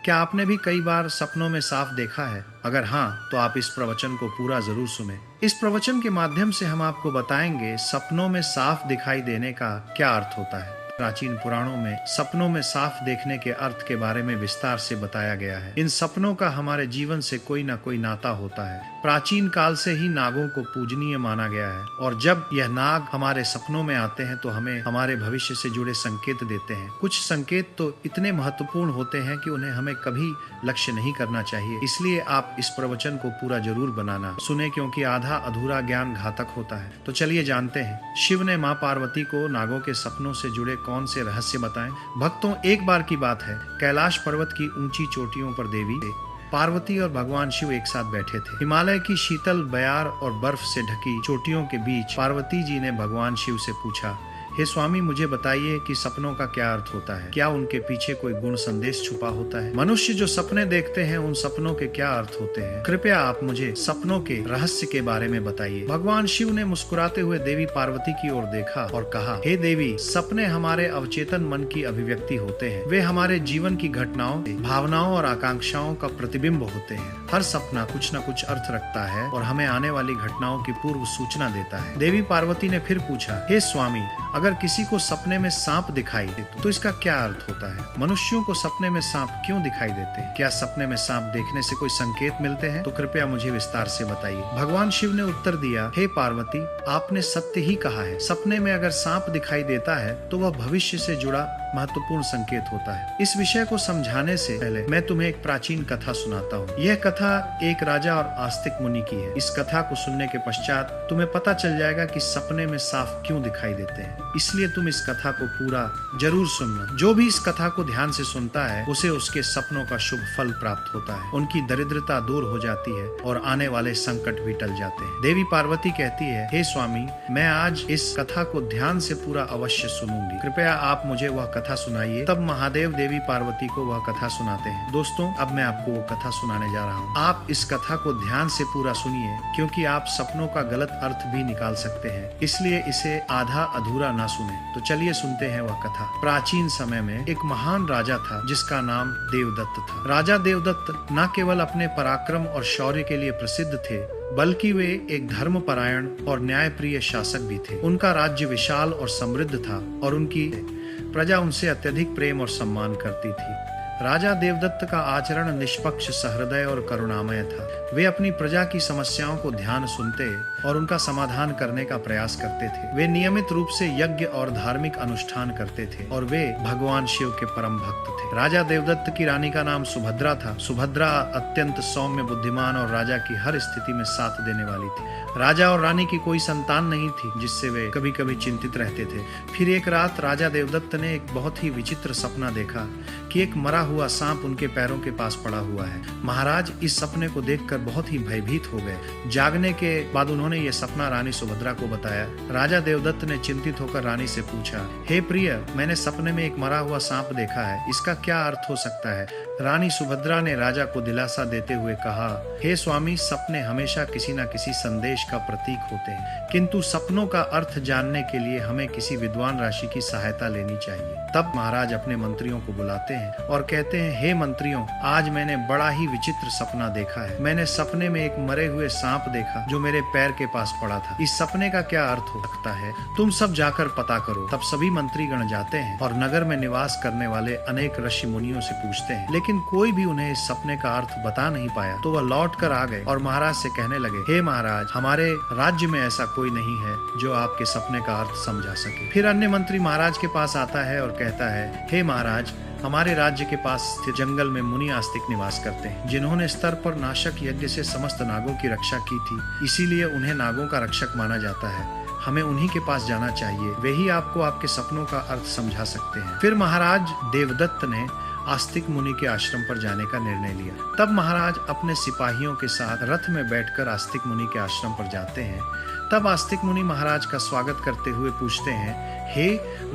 क्या आपने भी कई बार सपनों में साफ देखा है? अगर हाँ, तो आप इस प्रवचन को पूरा जरूर सुने। इस प्रवचन के माध्यम से हम आपको बताएंगे सपनों में साफ दिखाई देने का क्या अर्थ होता है। प्राचीन पुराणों में सपनों में साफ देखने के अर्थ के बारे में विस्तार से बताया गया है। इन सपनों का हमारे जीवन से कोई ना कोई नाता होता है। प्राचीन काल से ही नागों को पूजनीय माना गया है और जब यह नाग हमारे सपनों में आते हैं तो हमें हमारे भविष्य से जुड़े संकेत देते हैं। कुछ संकेत तो इतने महत्वपूर्ण होते हैं कि उन्हें हमें कभी लक्ष्य नहीं करना चाहिए। इसलिए आप इस प्रवचन को पूरा जरूर बनाना सुने, क्योंकि आधा अधूरा ज्ञान घातक होता है। तो चलिए जानते हैं, शिव ने माँ पार्वती को नागों के सपनों से जुड़े कौन से रहस्य बताएं। भक्तों, एक बार की बात है, कैलाश पर्वत की ऊंची चोटियों पर देवी पार्वती और भगवान शिव एक साथ बैठे थे। हिमालय की शीतल बयार और बर्फ से ढकी चोटियों के बीच पार्वती जी ने भगवान शिव से पूछा, हे स्वामी, मुझे बताइए कि सपनों का क्या अर्थ होता है? क्या उनके पीछे कोई गुण संदेश छुपा होता है? मनुष्य जो सपने देखते हैं उन सपनों के क्या अर्थ होते हैं? कृपया आप मुझे सपनों के रहस्य के बारे में बताइए। भगवान शिव ने मुस्कुराते हुए देवी पार्वती की ओर देखा और कहा, हे देवी, सपने हमारे अवचेतन मन की अभिव्यक्ति होते हैं। वे हमारे जीवन की घटनाओं, भावनाओं और आकांक्षाओं का प्रतिबिंब होते हैं। हर सपना कुछ न कुछ अर्थ रखता है और हमें आने वाली घटनाओं की पूर्व सूचना देता है। देवी पार्वती ने फिर पूछा, हे स्वामी, अगर किसी को सपने में सांप दिखाई दे तो इसका क्या अर्थ होता है? मनुष्यों को सपने में सांप क्यों दिखाई देते हैं? क्या सपने में सांप देखने से कोई संकेत मिलते हैं? तो कृपया मुझे विस्तार से बताइए। भगवान शिव ने उत्तर दिया, हे पार्वती, आपने सत्य ही कहा है। सपने में अगर सांप दिखाई देता है तो वह भविष्य से जुड़ा महत्वपूर्ण संकेत होता है। इस विषय को समझाने से पहले मैं तुम्हें एक प्राचीन कथा सुनाता हूँ। यह कथा एक राजा और आस्तिक मुनि की है। इस कथा को सुनने के पश्चात तुम्हें पता चल जाएगा कि सपने में सांप क्यों दिखाई देते हैं। इसलिए तुम इस कथा को पूरा जरूर सुनना। जो भी इस कथा को ध्यान से सुनता है उसे उसके सपनों का शुभ फल प्राप्त होता है। उनकी दरिद्रता दूर हो जाती है और आने वाले संकट भी टल जाते हैं। देवी पार्वती कहती है, हे स्वामी, मैं आज इस कथा को ध्यान से पूरा अवश्य सुनूंगी। कृपया आप मुझे वह कथा सुनाइए। तब महादेव देवी पार्वती को वह कथा सुनाते हैं। दोस्तों, अब मैं आपको वो कथा सुनाने जा रहा हूँ। आप इस कथा को ध्यान से पूरा सुनिए, क्योंकि आप सपनों का गलत अर्थ भी निकाल सकते हैं। इसलिए इसे आधा अधूरा ना सुने। तो चलिए सुनते हैं वह कथा। प्राचीन समय में एक महान राजा था जिसका नाम देवदत्त था। राजा देवदत्त न केवल अपने पराक्रम और शौर्य के लिए प्रसिद्ध थे, बल्कि वे एक धर्मपरायण और न्यायप्रिय शासक भी थे। उनका राज्य विशाल और समृद्ध था और उनकी प्रजा उनसे अत्यधिक प्रेम और सम्मान करती थी। राजा देवदत्त का आचरण निष्पक्ष, सहृदय और करुणामय था। वे अपनी प्रजा की समस्याओं को ध्यान सुनते और उनका समाधान करने का प्रयास करते थे। वे नियमित रूप से यज्ञ और धार्मिक अनुष्ठान करते थे और वे भगवान शिव के परम भक्त थे। राजा देवदत्त की रानी का नाम सुभद्रा था। सुभद्रा अत्यंत सौम्य, बुद्धिमान और राजा की हर स्थिति में साथ देने वाली थी। राजा और रानी की कोई संतान नहीं थी, जिससे वे कभी कभी चिंतित रहते थे। फिर एक रात राजा देवदत्त ने एक बहुत ही विचित्र सपना देखा कि एक मरा हुआ सांप उनके पैरों के पास पड़ा हुआ है। महाराज इस सपने को देखकर बहुत ही भयभीत हो गए। जागने के बाद उन्होंने ये सपना रानी सुभद्रा को बताया। राजा देवदत्त ने चिंतित होकर रानी से पूछा, हे प्रिय, मैंने सपने में एक मरा हुआ सांप देखा है, इसका क्या अर्थ हो सकता है? रानी सुभद्रा ने राजा को दिलासा देते हुए कहा, हे स्वामी, सपने हमेशा किसी न किसी संदेश का प्रतीक होते हैं, किंतु सपनों का अर्थ जानने के लिए हमें किसी विद्वान राशि की सहायता लेनी चाहिए। तब महाराज अपने मंत्रियों को बुलाते हैं और कहते हैं, हे मंत्रियों, आज मैंने बड़ा ही विचित्र सपना देखा है। मैंने सपने में एक मरे हुए सांप देखा जो मेरे पैर के पास पड़ा था। इस सपने का क्या अर्थ हो सकता है? तुम सब जाकर पता करो। तब सभी मंत्रीगण जाते हैं और नगर में निवास करने वाले अनेक ऋषि मुनियों से पूछते हैं, लेकिन कोई भी उन्हें इस सपने का अर्थ बता नहीं पाया। तो वह लौट कर आ गए और महाराज से कहने लगे, हे महाराज, हमारे राज्य में ऐसा कोई नहीं है जो आपके सपने का अर्थ समझा सके। फिर अन्य मंत्री महाराज के पास आता है और कहता है, हे महाराज, हमारे राज्य के पास स्थित जंगल में मुनि आस्तिक निवास करते हैं, जिन्होंने स्तर पर नाशक यज्ञ से समस्त नागों की रक्षा की थी। इसीलिए उन्हें नागों का रक्षक माना जाता है। हमें उन्हीं के पास जाना चाहिए, वे ही आपको आपके सपनों का अर्थ समझा सकते हैं। फिर महाराज देवदत्त ने आस्तिक मुनि के आश्रम पर जाने का निर्णय लिया। तब महाराज अपने सिपाहियों के साथ रथ में बैठकर आस्तिक मुनि के आश्रम पर जाते हैं। तब आस्तिक मुनि महाराज का स्वागत करते हुए पूछते हैं, हे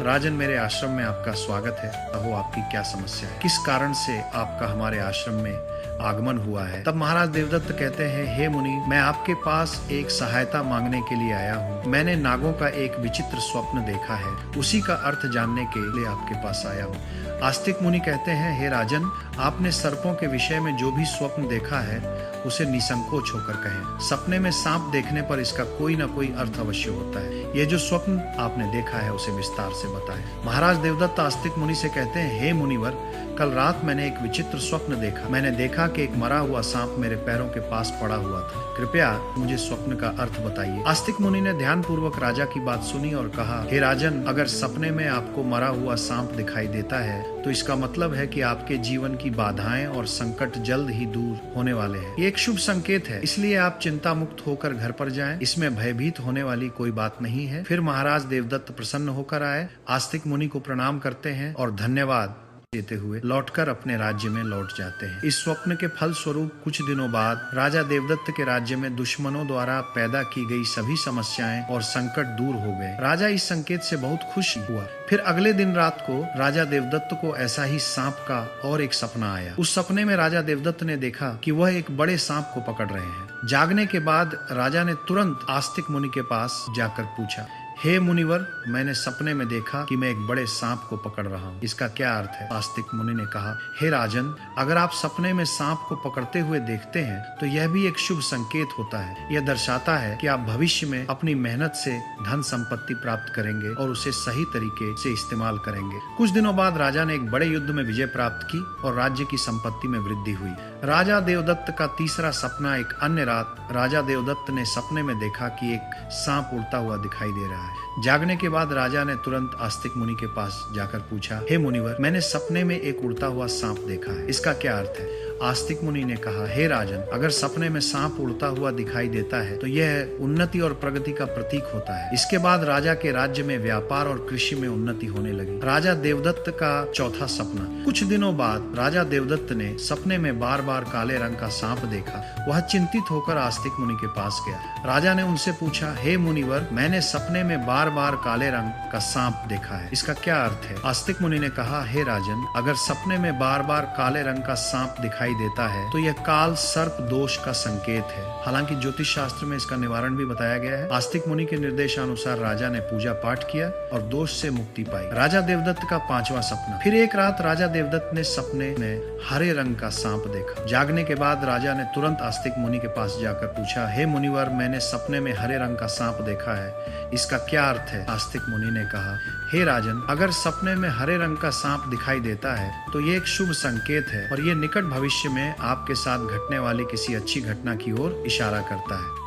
राजन, मेरे आश्रम में आपका स्वागत है। कहो, आपकी क्या समस्या है? किस कारण से आपका हमारे आश्रम में आगमन हुआ है? तब महाराज देवदत्त कहते हैं, हे मुनि, मैं आपके पास एक सहायता मांगने के लिए आया हूँ। मैंने नागों का एक विचित्र स्वप्न देखा है, उसी का अर्थ जानने के लिए आपके पास आया हूँ। आस्तिक मुनि कहते हैं, हे राजन, आपने सर्पों के विषय में जो भी स्वप्न देखा है उसे निसंकोच होकर कहें। सपने में सांप देखने पर इसका कोई ना कोई अर्थ अवश्य होता है। ये जो स्वप्न आपने देखा है उसे विस्तार से बताएं। महाराज देवदत्त आस्तिक मुनि से कहते हैं, हे मुनिवर, कल रात मैंने एक विचित्र स्वप्न देखा। मैंने देखा कि एक मरा हुआ सांप मेरे पैरों के पास पड़ा हुआ था। कृपया मुझे स्वप्न का अर्थ बताइए। आस्तिक मुनि ने ध्यान पूर्वक राजा की बात सुनी और कहा, हे राजन, अगर सपने में आपको मरा हुआ सांप दिखाई देता है तो इसका मतलब है कि आपके जीवन की बाधाएं और संकट जल्द ही दूर होने वाले हैं। ये एक शुभ संकेत है, इसलिए आप चिंता मुक्त होकर घर पर जाएं। इसमें भयभीत होने वाली कोई बात नहीं है। फिर महाराज देवदत्त प्रसन्न होकर आए, आस्तिक मुनि को प्रणाम करते हैं और धन्यवाद देते हुए लौटकर अपने राज्य में लौट जाते हैं। इस स्वप्न के फल स्वरूप कुछ दिनों बाद राजा देवदत्त के राज्य में दुश्मनों द्वारा पैदा की गई सभी समस्याएं और संकट दूर हो गए। राजा इस संकेत से बहुत खुश हुआ। फिर अगले दिन रात को राजा देवदत्त को ऐसा ही सांप का और एक सपना आया। उस सपने में राजा देवदत्त ने देखा कि वह एक बड़े सांप को पकड़ रहे हैं। जागने के बाद राजा ने तुरंत आस्तिक मुनि के पास जाकर पूछा, हे मुनिवर, मैंने सपने में देखा कि मैं एक बड़े सांप को पकड़ रहा हूँ, इसका क्या अर्थ है? आस्तिक मुनि ने कहा, हे राजन, अगर आप सपने में सांप को पकड़ते हुए देखते हैं तो यह भी एक शुभ संकेत होता है। यह दर्शाता है कि आप भविष्य में अपनी मेहनत से धन संपत्ति प्राप्त करेंगे और उसे सही तरीके से इस्तेमाल करेंगे। कुछ दिनों बाद राजा ने एक बड़े युद्ध में विजय प्राप्त की और राज्य की संपत्ति में वृद्धि हुई। राजा देवदत्त का तीसरा सपना। एक अन्य रात राजा देवदत्त ने सपने में देखा कि एक सांप उड़ता हुआ दिखाई दे रहा है। जागने के बाद राजा ने तुरंत आस्तिक मुनि के पास जाकर पूछा, हे मुनिवर, मैंने सपने में एक उड़ता हुआ सांप देखा है, इसका क्या अर्थ है? आस्तिक मुनि ने कहा, हे राजन, अगर सपने में सांप उड़ता हुआ दिखाई देता है तो यह उन्नति और प्रगति का प्रतीक होता है। इसके बाद राजा के राज्य में व्यापार और कृषि में उन्नति होने लगी। राजा देवदत्त का चौथा सपना। कुछ दिनों बाद राजा देवदत्त ने सपने में बार बार काले रंग का सांप देखा। वह चिंतित होकर आस्तिक मुनि के पास गया। राजा ने उनसे पूछा, हे मुनिवर, मैंने सपने में बार बार काले रंग का सांप देखा है, इसका क्या अर्थ है? आस्तिक मुनि ने कहा, हे राजन, अगर सपने में बार बार काले रंग का सांप दिखाई देता है तो यह काल सर्प दोष का संकेत है। हालांकि ज्योतिष शास्त्र में इसका निवारण भी बताया गया है। आस्तिक मुनि के निर्देशानुसार राजा ने पूजा पाठ किया और दोष से मुक्ति पाई। राजा देवदत्त का पांचवा सपना। फिर एक रात राजा देवदत्त ने सपने में हरे रंग का सांप देखा। जागने के बाद राजा ने तुरंत आस्तिक मुनि के पास जाकर पूछा, हे मुनिवर, मैंने सपने में हरे रंग का सांप देखा है, इसका क्या अर्थ है? आस्तिक मुनि ने कहा, हे राजन, अगर सपने में हरे रंग का सांप दिखाई देता है तो ये एक शुभ संकेत है और ये निकट भविष्य में आपके साथ घटने वाली किसी अच्छी घटना की ओर इशारा करता है।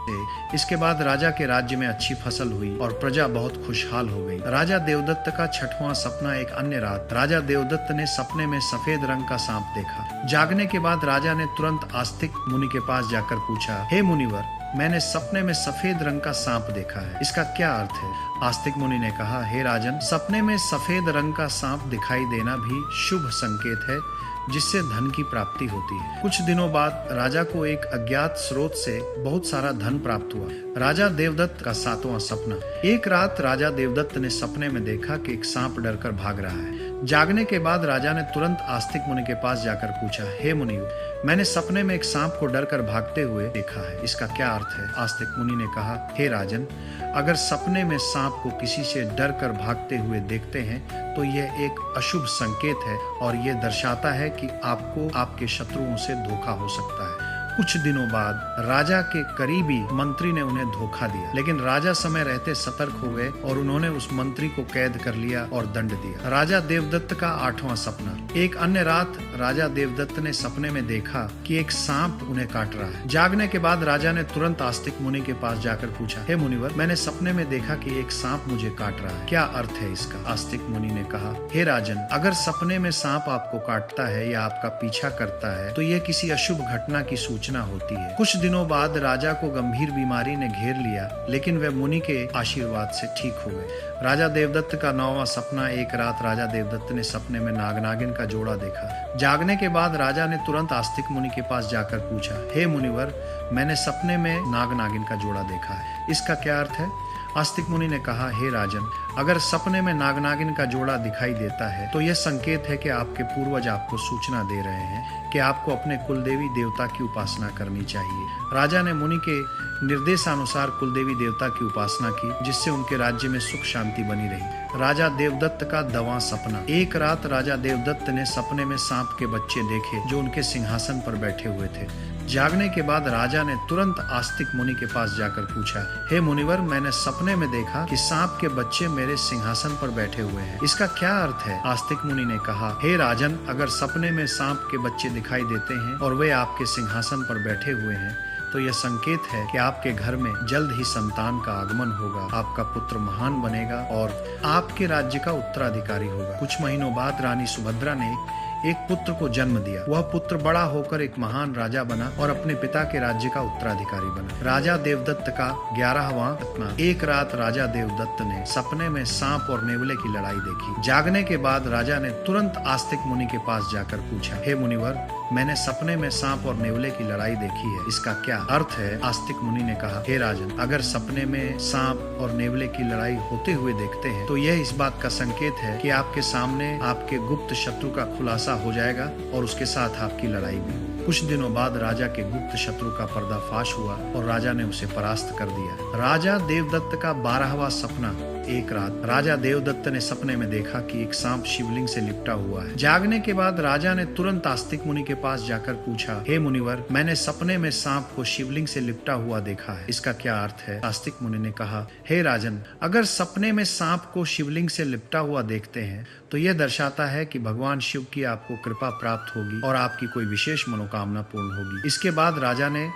इसके बाद राजा के राज्य में अच्छी फसल हुई और प्रजा बहुत खुशहाल हो गई। राजा देवदत्त का छठवां सपना। एक अन्य रात राजा देवदत्त ने सपने में सफेद रंग का सांप देखा। जागने के बाद राजा ने तुरंत आस्तिक मुनि के पास जाकर पूछा, हे मुनिवर, मैंने सपने में सफेद रंग का सांप देखा है, इसका क्या अर्थ है? आस्तिक मुनि ने कहा, हे राजन, सपने में सफेद रंग का सांप दिखाई देना भी शुभ संकेत है जिससे धन की प्राप्ति होती है। कुछ दिनों बाद राजा को एक अज्ञात स्रोत से बहुत सारा धन प्राप्त हुआ। राजा देवदत्त का सातवां सपना। एक रात राजा देवदत्त ने सपने में देखा कि एक सांप डरकर भाग रहा है। जागने के बाद राजा ने तुरंत आस्तिक मुनि के पास जाकर पूछा, हे मुनि, मैंने सपने में एक सांप को डरकर भागते हुए देखा है, इसका क्या अर्थ है? आस्तिक मुनि ने कहा, हे राजन, अगर सपने में सांप को किसी से डरकर भागते हुए देखते हैं तो यह एक अशुभ संकेत है और यह दर्शाता है कि आपको आपके शत्रुओं से धोखा हो सकता है। कुछ दिनों बाद राजा के करीबी मंत्री ने उन्हें धोखा दिया, लेकिन राजा समय रहते सतर्क हो गए और उन्होंने उस मंत्री को कैद कर लिया और दंड दिया। राजा देवदत्त का आठवां सपना। एक अन्य रात राजा देवदत्त ने सपने में देखा कि एक सांप उन्हें काट रहा है। जागने के बाद राजा ने तुरंत आस्तिक मुनि के पास जाकर पूछा, हे मुनिवर, मैंने सपने में देखा कि एक सांप मुझे काट रहा है, क्या अर्थ है इसका? आस्तिक मुनि ने कहा, हे राजन, अगर सपने में सांप आपको काटता है या आपका पीछा करता है तो यह किसी अशुभ घटना की सूचना होती है। कुछ दिनों बाद राजा को गंभीर बीमारी ने घेर लिया, लेकिन वे मुनि के आशीर्वाद से ठीक हो गए। राजा देवदत्त का नौवां सपना। एक रात राजा देवदत्त ने सपने में नाग नागिन का जोड़ा देखा। जागने के बाद राजा ने तुरंत आस्तिक मुनि के पास जाकर पूछा, हे मुनिवर, मैंने सपने में नाग नागिन का जोड़ा देखा है, इसका क्या अर्थ है? आस्तिक मुनि ने कहा, हे राजन, अगर सपने में नाग नागिन का जोड़ा दिखाई देता है तो यह संकेत है कि आपके पूर्वज आपको सूचना दे रहे हैं कि आपको अपने कुलदेवी देवता की उपासना करनी चाहिए। राजा ने मुनि के निर्देशानुसार कुलदेवी देवता की उपासना की, जिससे उनके राज्य में सुख शांति बनी रही। राजा देवदत्त का दवा सपना। एक रात राजा देवदत्त ने सपने में सांप के बच्चे देखे जो उनके सिंहासन पर बैठे हुए थे। जागने के बाद राजा ने तुरंत आस्तिक मुनि के पास जाकर पूछा, हे मुनिवर, मैंने सपने में देखा कि सांप के बच्चे मेरे सिंहासन पर बैठे हुए हैं, इसका क्या अर्थ है? आस्तिक मुनि ने कहा, हे राजन, अगर सपने में सांप के बच्चे दिखाई देते हैं और वे आपके सिंहासन पर बैठे हुए हैं तो यह संकेत है कि आपके घर में जल्द ही संतान का आगमन होगा, आपका पुत्र महान बनेगा और आपके राज्य का उत्तराधिकारी होगा। कुछ महीनों बाद रानी सुभद्रा ने एक पुत्र को जन्म दिया। वह पुत्र बड़ा होकर एक महान राजा बना और अपने पिता के राज्य का उत्तराधिकारी बना। राजा देवदत्त का 11वां सपना। एक रात राजा देवदत्त ने सपने में सांप और नेवले की लड़ाई देखी। जागने के बाद राजा ने तुरंत आस्तिक मुनि के पास जाकर पूछा, हे मुनिवर, मैंने सपने में सांप और नेवले की लड़ाई देखी है, इसका क्या अर्थ है? आस्तिक मुनि ने कहा, हे राजन, अगर सपने में सांप और नेवले की लड़ाई होते हुए देखते हैं तो यह इस बात का संकेत है कि आपके सामने आपके गुप्त शत्रु का खुलासा हो जाएगा और उसके साथ आपकी लड़ाई भी हो। कुछ दिनों बाद राजा के गुप्त शत्रु का पर्दाफाश हुआ और राजा ने उसे परास्त कर दिया। राजा देवदत्त का 12वां सपना। एक रात राजा देवदत्त ने सपने में देखा कि एक सांप शिवलिंग से लिपटा हुआ है। जागने के बाद राजा ने तुरंत आस्तिक मुनि के पास जाकर पूछा, हे मुनिवर, मैंने सपने में सांप को शिवलिंग से लिपटा हुआ देखा है, इसका क्या अर्थ है? आस्तिक मुनि ने कहा, हे राजन, अगर सपने में सांप को शिवलिंग से लिपटा हुआ देखते हैं तो यह दर्शाता है कि भगवान शिव की आपको कृपा प्राप्त होगी और आपकी कोई विशेष मनोकामना पूर्ण होगी। इसके बाद राजा ने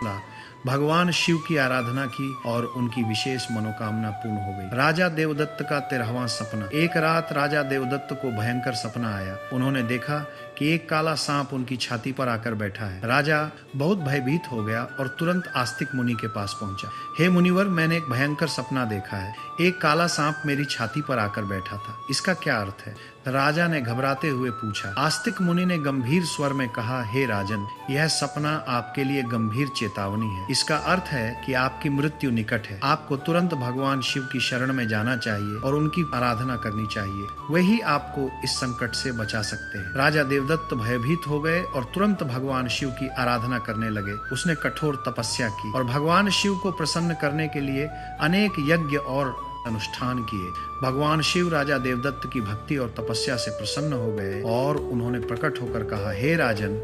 भगवान शिव की आराधना की और उनकी विशेष मनोकामना पूर्ण हो गई। राजा देवदत्त का 13वां सपना। एक रात राजा देवदत्त को भयंकर सपना आया। उन्होंने देखा कि एक काला सांप उनकी छाती पर आकर बैठा है। राजा बहुत भयभीत हो गया और तुरंत आस्तिक मुनि के पास पहुंचा। हे मुनिवर, मैंने एक भयंकर सपना देखा है। एक काला सांप मेरी छाती पर आकर बैठा था, इसका क्या अर्थ है? राजा ने घबराते हुए पूछा। आस्तिक मुनि ने गंभीर स्वर में कहा, हे राजन, यह सपना आपके लिए गंभीर चेतावनी है। इसका अर्थ है कि आपकी मृत्यु निकट है। आपको तुरंत भगवान शिव की शरण में जाना चाहिए और उनकी आराधना करनी चाहिए। वही आपको इस संकट से बचा सकते हैं। राजा देवदत्त भयभीत हो गए और तुरंत भगवान शिव की आराधना करने लगे। उसने कठोर तपस्या की और भगवान शिव को प्रसन्न करने के लिए अनेक यज्ञ और अनुष्ठान किए। भगवान शिव राजा देवदत्त की भक्ति और तपस्या से प्रसन्न हो गए और उन्होंने प्रकट होकर कहा, हे राजन,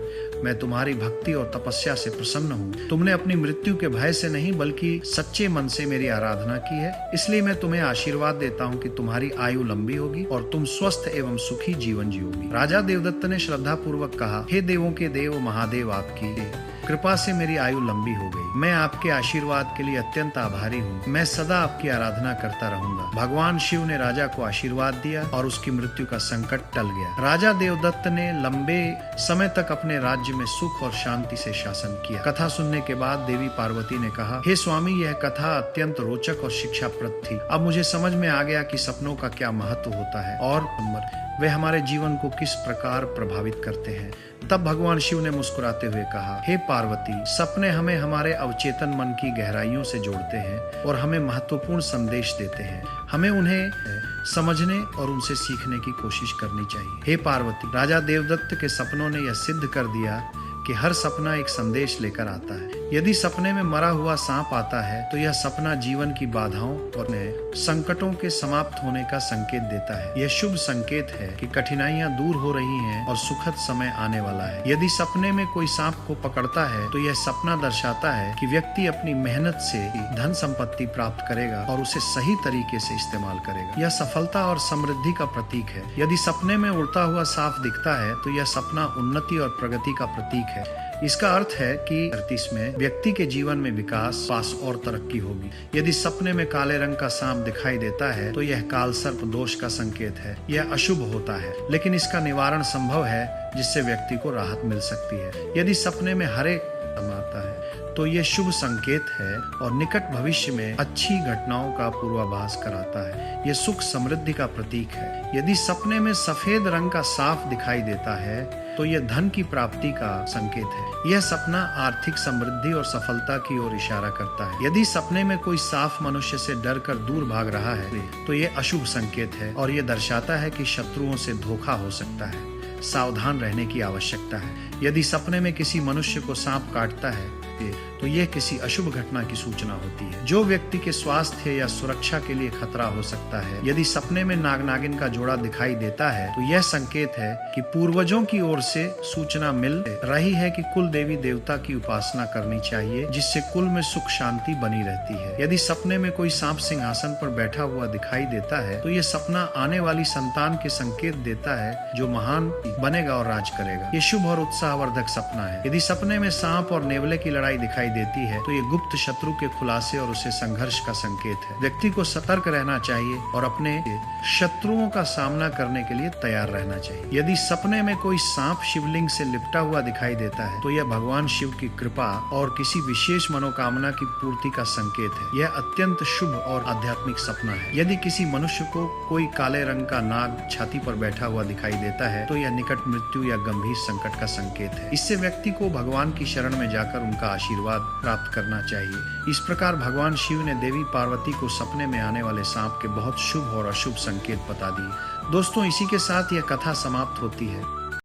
मैं तुम्हारी भक्ति और तपस्या से प्रसन्न हूँ। तुमने अपनी मृत्यु के भय से नहीं बल्कि सच्चे मन से मेरी आराधना की है, इसलिए मैं तुम्हें आशीर्वाद देता हूँ कि तुम्हारी आयु लंबी होगी और तुम स्वस्थ एवं सुखी जीवन जियोगी। राजा देवदत्त ने श्रद्धा पूर्वक कहा, हे देवों के देव महादेव, आपकी कृपा से मेरी आयु लंबी हो गई। मैं आपके आशीर्वाद के लिए अत्यंत आभारी हूँ। मैं सदा आपकी आराधना करता रहूंगा। भगवान शिव ने राजा को आशीर्वाद दिया और उसकी मृत्यु का संकट टल गया। राजा देवदत्त ने लंबे समय तक अपने राज्य में सुख और शांति से शासन किया। कथा सुनने के बाद देवी पार्वती ने कहा, हे स्वामी, यह कथा अत्यंत रोचक और शिक्षाप्रद थी। अब मुझे समझ में आ गया कि सपनों का क्या महत्व होता है और वे हमारे जीवन को किस प्रकार प्रभावित करते हैं। तब भगवान शिव ने मुस्कुराते हुए कहा, हे पार्वती, सपने हमें हमारे अवचेतन मन की गहराइयों से जोड़ते हैं और हमें महत्वपूर्ण संदेश देते हैं। हमें उन्हें समझने और उनसे सीखने की कोशिश करनी चाहिए। हे पार्वती, राजा देवदत्त के सपनों ने यह सिद्ध कर दिया कि हर सपना एक संदेश लेकर आता है। यदि सपने में मरा हुआ सांप आता है तो यह सपना जीवन की बाधाओं और संकटों के समाप्त होने का संकेत देता है। यह शुभ संकेत है कि कठिनाइयां दूर हो रही हैं और सुखद समय आने वाला है। यदि सपने में कोई सांप को पकड़ता है तो यह सपना दर्शाता है कि व्यक्ति अपनी मेहनत से धन संपत्ति प्राप्त करेगा और उसे सही तरीके से इस्तेमाल करेगा। यह सफलता और समृद्धि का प्रतीक है। यदि सपने में उड़ता हुआ सांप दिखता है तो यह सपना उन्नति और प्रगति का प्रतीक है। इसका अर्थ है कि में व्यक्ति के जीवन में विकास, पास और तरक्की होगी। यदि सपने में काले रंग का सांप दिखाई देता है तो यह काल सर्प दोष का संकेत है। यह अशुभ होता है, लेकिन इसका निवारण संभव है जिससे व्यक्ति को राहत मिल सकती है। यदि सपने में हरे आता है तो ये शुभ संकेत है और निकट भविष्य में अच्छी घटनाओं का पूर्वाभास कराता है। ये सुख समृद्धि का प्रतीक है। यदि सपने में सफेद रंग का साफ दिखाई देता है तो यह धन की प्राप्ति का संकेत है। यह सपना आर्थिक समृद्धि और सफलता की ओर इशारा करता है। यदि सपने में कोई साफ मनुष्य से डर कर दूर भाग रहा है तो यह अशुभ संकेत है और यह दर्शाता है कि शत्रुओं से धोखा हो सकता है। सावधान रहने की आवश्यकता है। यदि सपने में किसी मनुष्य को सांप काटता है तो यह किसी अशुभ घटना की सूचना होती है, जो व्यक्ति के स्वास्थ्य या सुरक्षा के लिए खतरा हो सकता है। यदि सपने में नाग नागिन का जोड़ा दिखाई देता है तो यह संकेत है कि पूर्वजों की ओर से सूचना मिल रही है कि कुल देवी देवता की उपासना करनी चाहिए, जिससे कुल में सुख शांति बनी रहती है। यदि सपने में कोई सांप सिंहासन पर बैठा हुआ दिखाई देता है तो यह सपना आने वाली संतान के संकेत देता है, जो महान बनेगा और राज करेगा। ये शुभ और उत्साहवर्धक सपना है। यदि सपने में सांप और नेवले की लड़ाई दिखाई देती है तो ये गुप्त शत्रु के खुलासे और उसे संघर्ष का संकेत है। व्यक्ति को सतर्क रहना चाहिए और अपने शत्रुओं का सामना करने के लिए तैयार रहना चाहिए। यदि सपने में कोई सांप शिवलिंग से लिपटा हुआ दिखाई देता है तो यह भगवान शिव की कृपा और किसी विशेष मनोकामना की पूर्ति का संकेत है। यह अत्यंत शुभ और आध्यात्मिक सपना है। यदि किसी मनुष्य को कोई काले रंग का नाग छाती पर बैठा हुआ दिखाई देता है तो यह निकट मृत्यु या गंभीर संकट का संकेत है। इससे व्यक्ति को भगवान की शरण में जाकर उनका आशीर्वाद प्राप्त करना चाहिए। इस प्रकार भगवान शिव ने देवी पार्वती को सपने में आने वाले सांप के बहुत शुभ और अशुभ संकेत बता दिए। दोस्तों, इसी के साथ यह कथा समाप्त होती है।